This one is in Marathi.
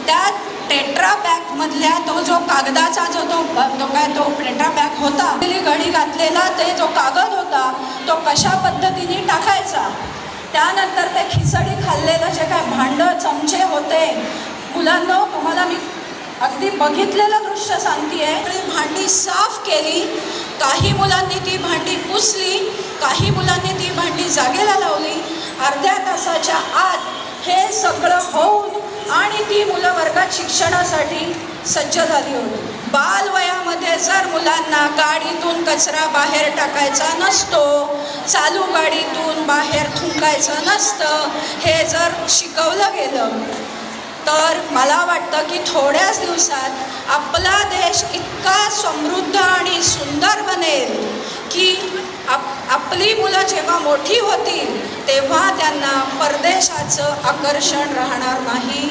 त्या टेट्रा पॅकमधल्या तो जो कागदाचा जो तो टेट्रा पॅक होता, घडी घातलेला ते जो कागद होता तो कशा पद्धतीने टाकायचा. त्यानंतर ते खिचडी खाल्लेलं जे काय भांडं चमचे होते, मुलांना तुम्हाला मी अगदी बघितलेलं दृश्य सांगतेय. भांडी साफ केली, काही मुलांनी ती भांडी पुसली, काही मुलांनी ती भांडी जागेला लावली. अर्ध्या तासाच्या आत हे सगळं होऊन आणि ती मुलं वर्गात शिक्षणासाठी सज्ज झाली होती. बालवयामध्ये जर मुलांना गाडीतून कचरा बाहेर टाकायचा नसतो, चालू गाडीतून बाहेर थुंकायचं नसतं, हे जर शिकवलं गेलं तर मला वाटतं की थोड्याच दिवसात आपला देश इतका समृद्ध आणि सुंदर बनेल की आपली मुलं जेव्हा मोठी होतील तेव्हा त्यांना परदेशाचं आकर्षण राहणार नाही.